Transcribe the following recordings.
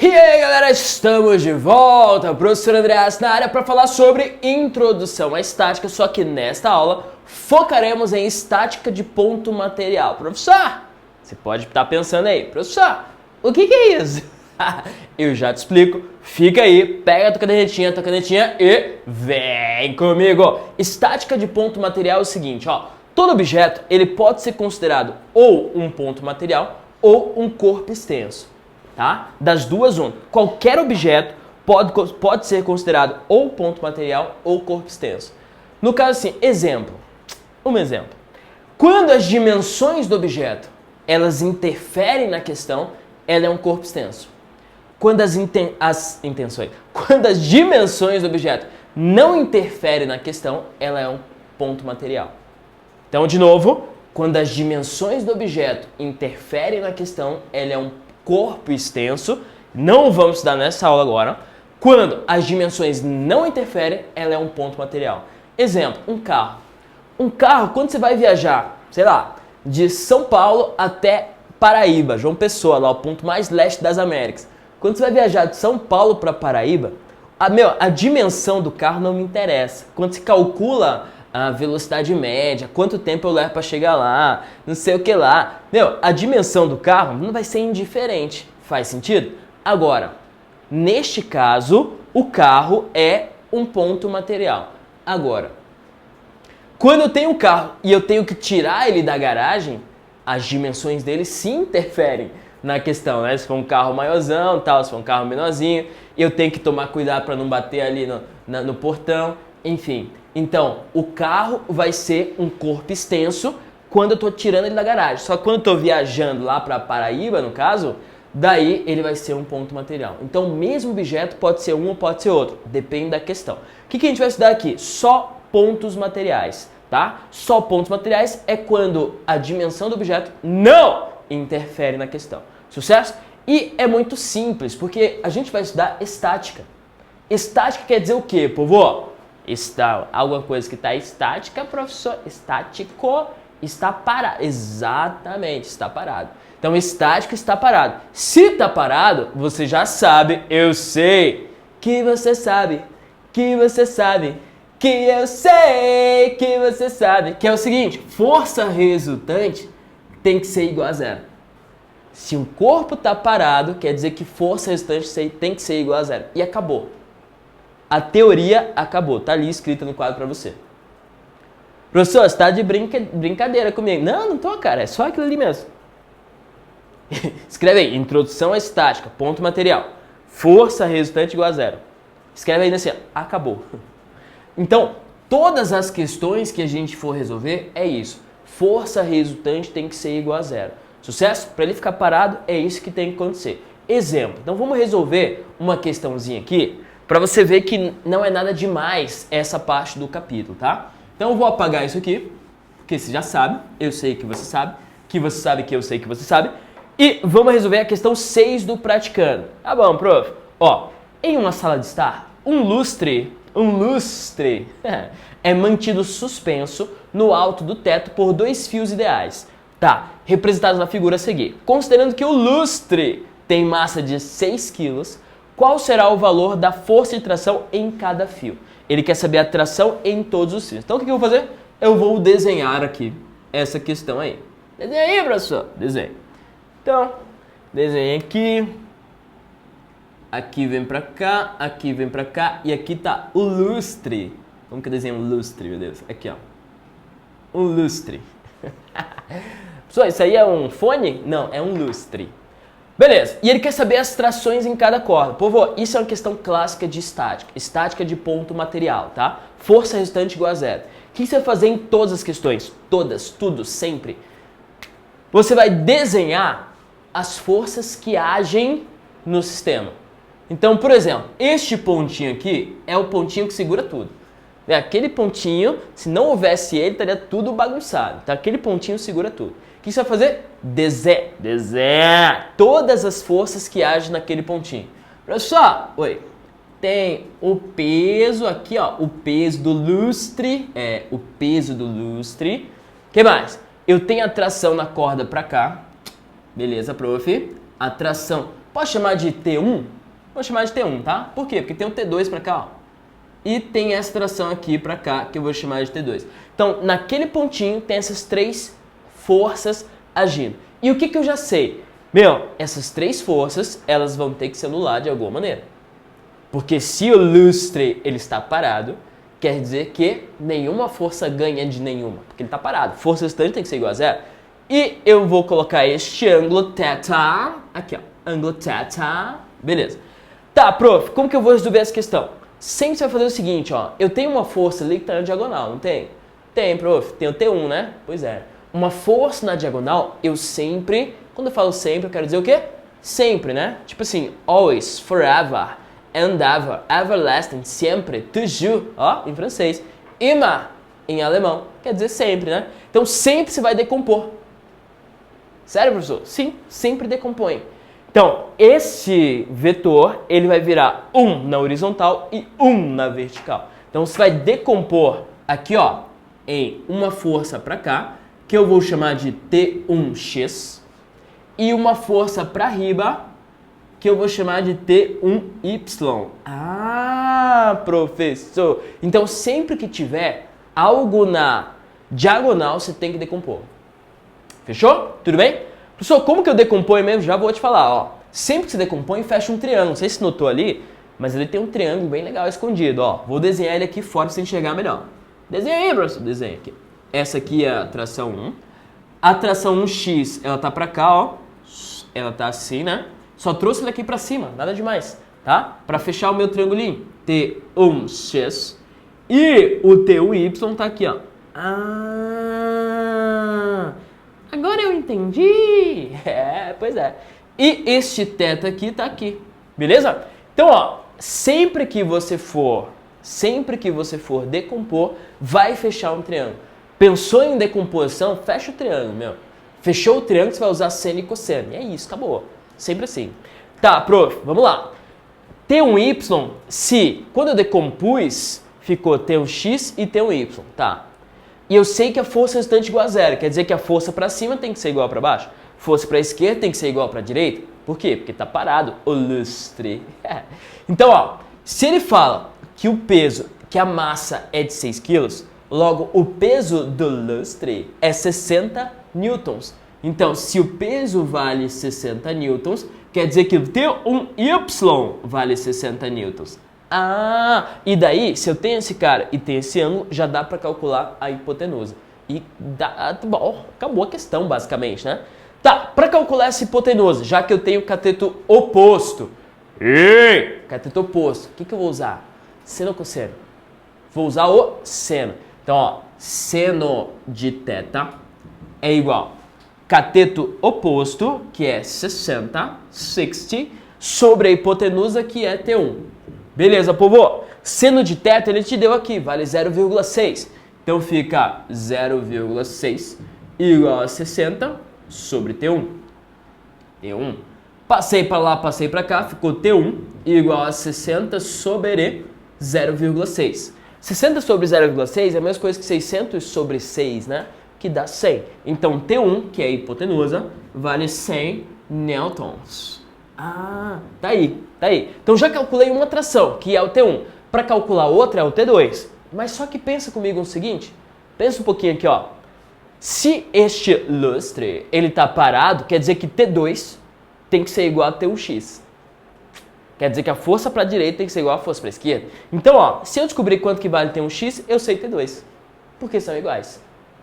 E aí galera, estamos de volta, professor Andreas na área para falar sobre introdução à estática, só que nesta aula focaremos em estática de ponto material. Professor, você pode estar pensando aí, professor, o que é isso? Eu já te explico, fica aí, pega a tua canetinha e vem comigo. Estática de ponto material é o seguinte, ó, todo objeto ele pode ser considerado ou um ponto material ou um corpo extenso. Tá? Das duas, qualquer objeto pode ser considerado ou ponto material ou corpo extenso. No caso assim, um exemplo. Quando as dimensões do objeto elas interferem na questão, ela é um corpo extenso. Quando quando as dimensões do objeto não interferem na questão, ela é um ponto material. Então, de novo, quando as dimensões do objeto interferem na questão, ela é um corpo extenso. Não vamos estudar nessa aula agora. Quando as dimensões não interferem, ela é um ponto material. Exemplo, um carro. Um carro, quando você vai viajar, sei lá, de São Paulo até Paraíba, João Pessoa, lá o ponto mais leste das Américas. Quando você vai viajar de São Paulo para Paraíba, a dimensão do carro não me interessa. Quando se calcula a velocidade média, quanto tempo eu levo para chegar lá, não sei o que lá. A dimensão do carro não vai ser indiferente. Faz sentido? Agora, neste caso, o carro é um ponto material. Agora, quando eu tenho um carro e eu tenho que tirar ele da garagem, as dimensões dele sim interferem na questão, né? Se for um carro maiorzão, tal, se for um carro menorzinho, eu tenho que tomar cuidado para não bater ali no portão, enfim. Então, o carro vai ser um corpo extenso quando eu estou tirando ele da garagem. Só que quando eu estou viajando lá para Paraíba, no caso, daí ele vai ser um ponto material. Então, o mesmo objeto pode ser um ou pode ser outro, depende da questão. O que a gente vai estudar aqui? Só pontos materiais, tá? Só pontos materiais é quando a dimensão do objeto não interfere na questão. Sucesso? E é muito simples, porque a gente vai estudar estática. Estática quer dizer o quê, povo? Alguma coisa que está estática, professor, estático, está parado. Exatamente, está parado. Então, estático está parado. Se está parado, você já sabe, eu sei, que você sabe, que você sabe, que eu sei, que você sabe, que é o seguinte, força resultante tem que ser igual a zero. Se um corpo está parado, quer dizer que força resultante tem que ser igual a zero. E acabou. A teoria acabou, tá ali escrita no quadro para você. Professor, você tá de brincadeira comigo. Não tô, cara, é só aquilo ali mesmo. Escreve aí, introdução à estática, ponto material. Força resultante igual a zero. Escreve aí nesse, acabou. Então, todas as questões que a gente for resolver é isso. Força resultante tem que ser igual a zero. Sucesso? Para ele ficar parado, é isso que tem que acontecer. Exemplo, então vamos resolver uma questãozinha aqui, para você ver que não é nada demais essa parte do capítulo, tá? Então eu vou apagar isso aqui, porque você já sabe, eu sei que você sabe que eu sei que você sabe, e vamos resolver a questão 6 do praticando. Tá bom, prof? Ó, em uma sala de estar, um lustre é mantido suspenso no alto do teto por 2 fios ideais, tá? Representados na figura a seguir. Considerando que o lustre tem massa de 6 kg, qual será o valor da força de tração em cada fio? Ele quer saber a tração em todos os fios. Então o que eu vou fazer? Eu vou desenhar aqui essa questão aí. Desenha aí, professor. Desenha. Então, desenha aqui. Aqui vem pra cá, aqui vem pra cá. E aqui tá o lustre. Como que eu desenho um lustre, meu Deus? Aqui, ó. Um lustre. Pessoal, isso aí é um fone? Não, é um lustre. Beleza, e ele quer saber as trações em cada corda. Povo, isso é uma questão clássica de estática. Estática de ponto material, tá? Força resultante igual a zero. O que você vai fazer em todas as questões? Todas, tudo, sempre. Você vai desenhar as forças que agem no sistema. Então, por exemplo, este pontinho aqui é o pontinho que segura tudo. Aquele pontinho, se não houvesse ele, estaria tudo bagunçado. Então, aquele pontinho segura tudo. O que você vai fazer? Desenha todas as forças que agem naquele pontinho. Professor, oi, tem o peso aqui, ó, o peso do lustre, o peso do lustre. O que mais? Eu tenho a tração na corda pra cá, beleza, prof. A tração Posso chamar de T1? Vou chamar de T1, tá? Por quê? Porque tem o T2 pra cá, ó. E tem essa tração aqui pra cá, que eu vou chamar de T2. Então, naquele pontinho, tem essas três forças agindo. E o que que eu já sei? Meu, essas três forças, elas vão ter que se anular de alguma maneira. Porque se o lustre ele está parado, quer dizer que nenhuma força ganha de nenhuma. Porque ele está parado. Força restante tem que ser igual a zero. E eu vou colocar este ângulo θ. Aqui, ó. Ângulo θ. Beleza. Tá, prof, como que eu vou resolver essa questão? Sempre você vai fazer o seguinte, ó. Eu tenho uma força ali que está na diagonal, não tem? Tem, prof. Tem o T1, né? Pois é. Uma força na diagonal, eu sempre... Quando eu falo sempre, eu quero dizer o quê? Sempre, né? Tipo assim, always, forever, and ever, everlasting, sempre, toujours, ó, em francês. Immer, em alemão, quer dizer sempre, né? Então, sempre se vai decompor. Sério, professor? Sim, sempre decompõe. Então, esse vetor, ele vai virar 1 na horizontal e 1 na vertical. Então, você vai decompor aqui, ó, em uma força para cá, que eu vou chamar de T1x, e uma força para riba, que eu vou chamar de T1y. Ah, professor! Então, sempre que tiver algo na diagonal, você tem que decompor. Fechou? Tudo bem? Professor, como que eu decomponho mesmo? Já vou te falar, ó. Sempre que você decompõe, fecha um triângulo. Não sei se notou ali, mas ele tem um triângulo bem legal escondido, ó. Vou desenhar ele aqui fora pra você enxergar melhor. Desenha aí, professor. Desenha aqui. Essa aqui é a tração 1. A tração 1x, ela tá pra cá, ó. Ela tá assim, né? Só trouxe ele aqui pra cima, nada demais, tá? Pra fechar o meu triangulinho. T1x. E o T1y tá aqui, ó. Ah, agora eu entendi. É, pois é. E este θ aqui tá aqui, beleza? Então, ó, sempre que você for decompor, vai fechar um triângulo. Pensou em decomposição, fecha o triângulo, meu. Fechou o triângulo, você vai usar seno e cosseno. E é isso, acabou. Sempre assim. Tá, prof, vamos lá. T1y, se quando eu decompus, ficou T1x e T1y, tá? E eu sei que a força restante é igual a zero. Quer dizer que a força para cima tem que ser igual para baixo. Força para a esquerda tem que ser igual para a direita. Por quê? Porque tá parado o lustre. Então, ó, se ele fala que o peso, que a massa é de 6 kg, logo o peso do lustre é 60 newtons. Então, se o peso vale 60 newtons, quer dizer que o T1y vale 60 newtons. Ah, e daí, se eu tenho esse cara e tenho esse ângulo, já dá para calcular a hipotenusa. E dá, bom, acabou a questão, basicamente, né? Tá, para calcular essa hipotenusa, já que eu tenho cateto oposto. Cateto oposto, o que eu vou usar? Seno ou cosseno? Vou usar o seno. Então, ó, seno de θ é igual cateto oposto, que é 60, sobre a hipotenusa, que é T1. Beleza, povo? Seno de θ ele te deu aqui, vale 0,6. Então fica 0,6 igual a 60 sobre T1. T1. Passei para lá, passei para cá, ficou T1 igual a 60 sobre 0,6. 60 sobre 0,6 é a mesma coisa que 600 sobre 6, né? Que dá 100. Então, T1, que é a hipotenusa, vale 100 newtons. Ah, tá aí, tá aí. Então, já calculei uma tração, que é o T1. Para calcular outra é o T2. Mas só que pensa comigo no seguinte. Pensa um pouquinho aqui, ó. Se este lustre, ele tá parado, quer dizer que T2 tem que ser igual a T1x. Quer dizer que a força para a direita tem que ser igual à força para a esquerda. Então, ó, se eu descobrir quanto que vale T1x, eu sei T2. Porque são iguais.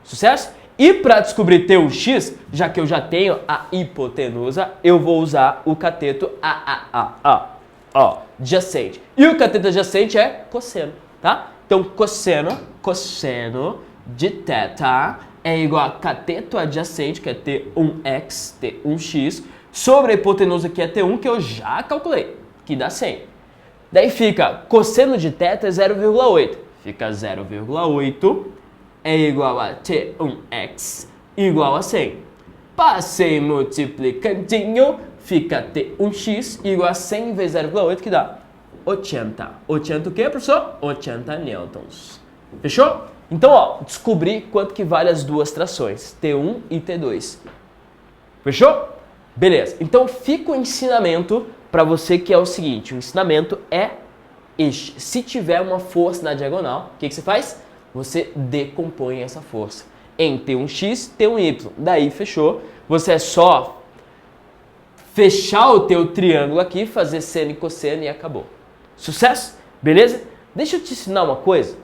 Sucesso? E para descobrir T1x, já que eu já tenho a hipotenusa, eu vou usar o cateto adjacente. E o cateto adjacente é cosseno, tá? Então, cosseno de θ é igual a cateto adjacente, que é T1x, T1x, sobre a hipotenusa, que é T1, que eu já calculei, que dá 100. Daí fica cosseno de θ é 0,8. Fica 0,8 é igual a T1x igual a 100. Passei multiplicandinho, fica T1x igual a 100 vezes 0,8, que dá 80. 80 o quê, professor? 80 newtons. Fechou? Então, ó, descobri quanto que vale as duas trações, T1 e T2. Fechou? Beleza, então fica o ensinamento para você que é o seguinte, o ensinamento é este. Se tiver uma força na diagonal, o que você faz? Você decompõe essa força em T1x, T1y. Daí fechou, você é só fechar o teu triângulo aqui, fazer seno e cosseno e acabou. Sucesso? Beleza? Deixa eu te ensinar uma coisa.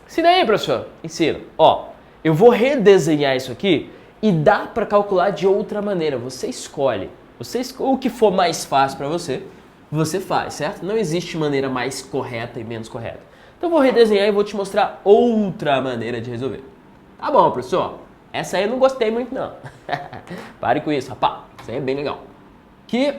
Ensina aí, professor. Ensina. Ó, eu vou redesenhar isso aqui e dá para calcular de outra maneira. Você escolhe. O que for mais fácil para você, você faz, certo? Não existe maneira mais correta e menos correta. Então eu vou redesenhar e vou te mostrar outra maneira de resolver. Tá bom, professor? Essa aí eu não gostei muito, não. Pare com isso, rapaz. Isso aí é bem legal. Aqui,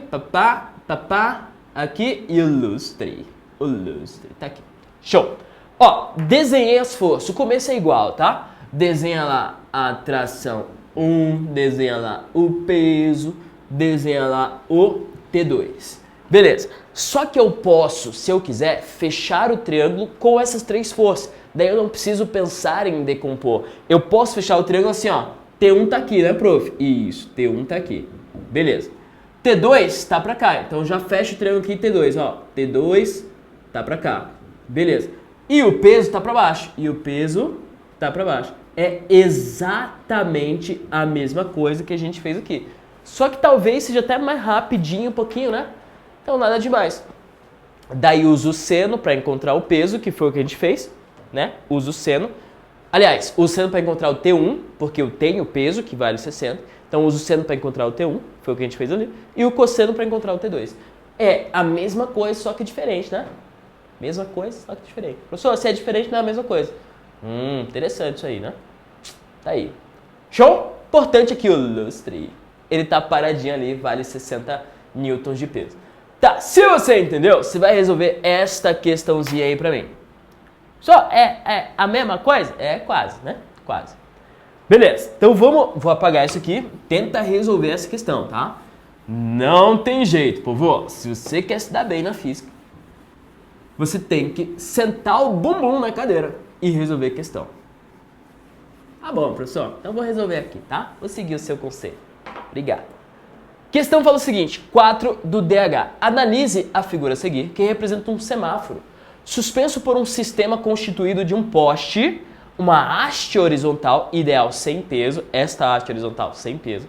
papá, aqui, ilustre. Ilustre, tá aqui. Show. Ó, desenhei as forças. O começo é igual, tá? Desenha lá a tração 1, desenha lá o peso, desenha lá o T2. Beleza. Só que eu posso, se eu quiser, fechar o triângulo com essas três forças. Daí eu não preciso pensar em decompor. Eu posso fechar o triângulo assim, ó. T1 tá aqui, né, prof? Isso, T1 tá aqui. Beleza. T2 tá pra cá. Então já fecha o triângulo aqui, T2, ó. T2 tá pra cá. Beleza. E o peso tá pra baixo. E o peso tá pra baixo. É exatamente a mesma coisa que a gente fez aqui. Só que talvez seja até mais rapidinho um pouquinho, né? Então nada demais. Daí uso o seno para encontrar o peso, que foi o que a gente fez, né? Uso o seno. Aliás, uso o seno para encontrar o T1, porque eu tenho o peso, que vale 60. Então uso o seno para encontrar o T1, foi o que a gente fez ali. E o cosseno para encontrar o T2. É a mesma coisa, só que diferente, né? Mesma coisa, só que diferente. Professor, se é diferente, não é a mesma coisa. Interessante isso aí, né? Tá aí. Show? Importante aqui o lustre. Ele tá paradinho ali, vale 60 newtons de peso. Tá, se você entendeu, você vai resolver esta questãozinha aí pra mim. Só é a mesma coisa? É quase, né? Quase. Beleza, então vou apagar isso aqui, tenta resolver essa questão, tá? Não tem jeito, povo. Se você quer se dar bem na física, você tem que sentar o bumbum na cadeira e resolver a questão. Tá bom, professor? Então vou resolver aqui, tá? Vou seguir o seu conselho. Obrigado. Questão fala o seguinte, 4 do DH. Analise a figura a seguir, que representa um semáforo, suspenso por um sistema constituído de um poste, uma haste horizontal, ideal sem peso, esta haste horizontal sem peso,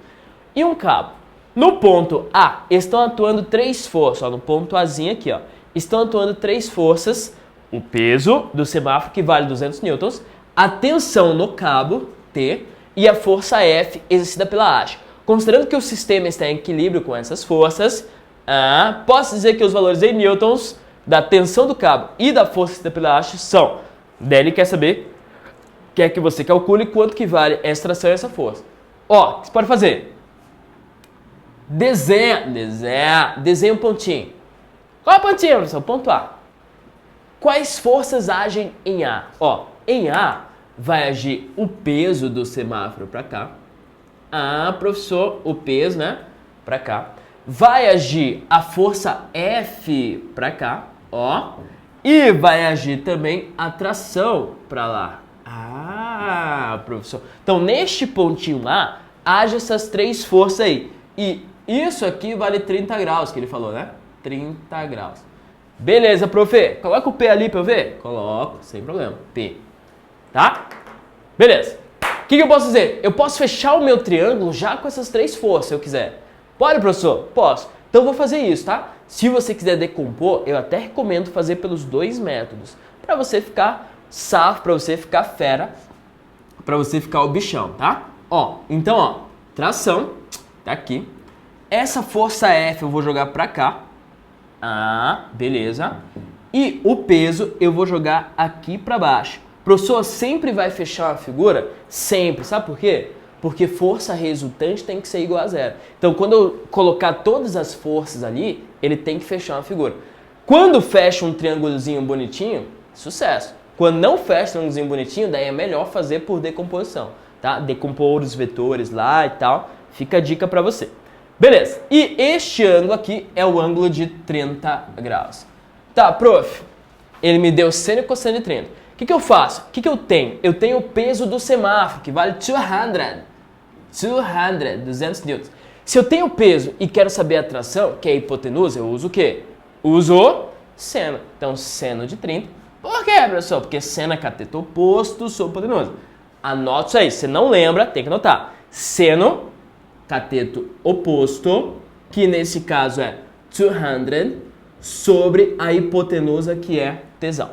e um cabo. No ponto A, estão atuando três forças, ó, no ponto Azinho aqui, ó, estão atuando três forças, o peso do semáforo, que vale 200 newtons, a tensão no cabo, T, e a força F exercida pela haste. Considerando que o sistema está em equilíbrio com essas forças, posso dizer que os valores em newtons da tensão do cabo e da força exercida pela haste são. Daí ele quer que você calcule quanto que vale essa tração e essa força. Ó, o que você pode fazer? Desenha um pontinho. Qual é o pontinho, professor? Ponto A. Quais forças agem em A? Ó, em A vai agir o peso do semáforo para cá. Professor, o peso, né? Pra cá. Vai agir a força F pra cá, ó. E vai agir também a tração pra lá. Professor. Então, neste pontinho lá, age essas três forças aí. E isso aqui vale 30 graus, que ele falou, né? 30 graus. Beleza, prof. Coloca o P ali pra eu ver? Coloco, sem problema. P. Tá? Beleza. O que eu posso fazer? Eu posso fechar o meu triângulo já com essas três forças, se eu quiser. Pode, professor? Posso. Então eu vou fazer isso, tá? Se você quiser decompor, eu até recomendo fazer pelos dois métodos. Pra você ficar safo, pra você ficar fera, pra você ficar o bichão, tá? Ó, então, ó, tração, tá aqui. Essa força F eu vou jogar pra cá. Beleza. E o peso eu vou jogar aqui pra baixo. O professor sempre vai fechar uma figura? Sempre. Sabe por quê? Porque força resultante tem que ser igual a zero. Então, quando eu colocar todas as forças ali, ele tem que fechar uma figura. Quando fecha um triângulozinho bonitinho, sucesso. Quando não fecha um triângulozinho bonitinho, daí é melhor fazer por decomposição, tá? Decompor os vetores lá e tal. Fica a dica pra você. Beleza. E este ângulo aqui é o ângulo de 30 graus. Tá, prof. Ele me deu seno e cosseno de 30. O que eu faço? O que eu tenho? Eu tenho o peso do semáforo, que vale 200 newtons. Se eu tenho peso e quero saber a tração, que é a hipotenusa, eu uso o quê? Uso seno. Então, seno de 30. Por quê, professor? Porque seno é cateto oposto sobre hipotenusa. Anota isso aí. Se não lembra, tem que anotar. Seno, cateto oposto, que nesse caso é 200, sobre a hipotenusa, que é tesão.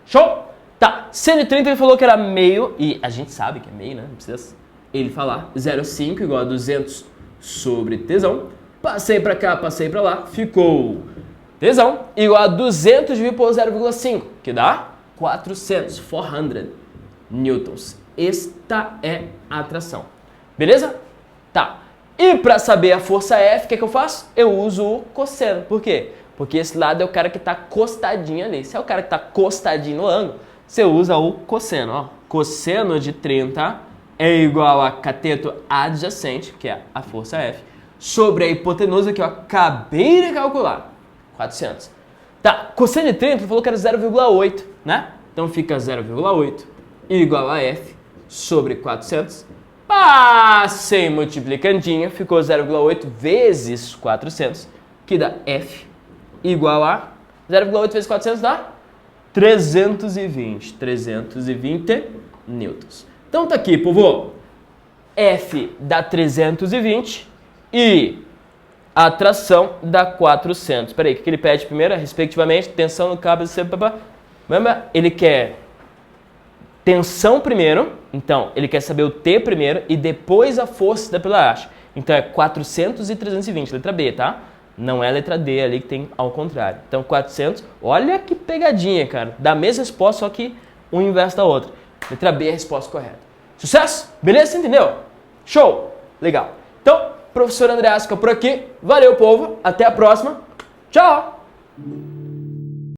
Show? Tá. Seno de 30 ele falou que era meio, e a gente sabe que é meio, né? Não precisa ele falar. 0,5 igual a 200 sobre tesão. Passei pra cá, passei pra lá. Ficou tesão igual a 200 dividido por 0,5, que dá 400 newtons. Esta é a atração. Beleza? Tá. E para saber a força F, o que eu faço? Eu uso o cosseno. Por quê? Porque esse lado é o cara que está costadinho ali. Se é o cara que está costadinho no ângulo, você usa o cosseno. Ó. Cosseno de 30 é igual a cateto adjacente, que é a força F, sobre a hipotenusa que eu acabei de calcular. 400. Tá, cosseno de 30 falou que era 0,8, né? Então fica 0,8 igual a F sobre 400. Passei multiplicandinho, ficou 0,8 vezes 400, que dá F igual a 0,8 vezes 400 dá 320 newtons. Então tá aqui, povo. F dá 320 e a tração dá 400. Espera aí, o que ele pede primeiro? Respectivamente, tensão no cabo, ele quer tensão primeiro, então ele quer saber o T primeiro e depois a força pela haste. Então é 400 e 320, letra B, tá? Não é a letra D ali que tem ao contrário. Então 400, olha que pegadinha, cara. Da mesma resposta, só que um inverso da outra. Letra B é a resposta correta. Sucesso? Beleza? Você entendeu? Show! Legal. Então, professor André Asca por aqui. Valeu, povo. Até a próxima. Tchau!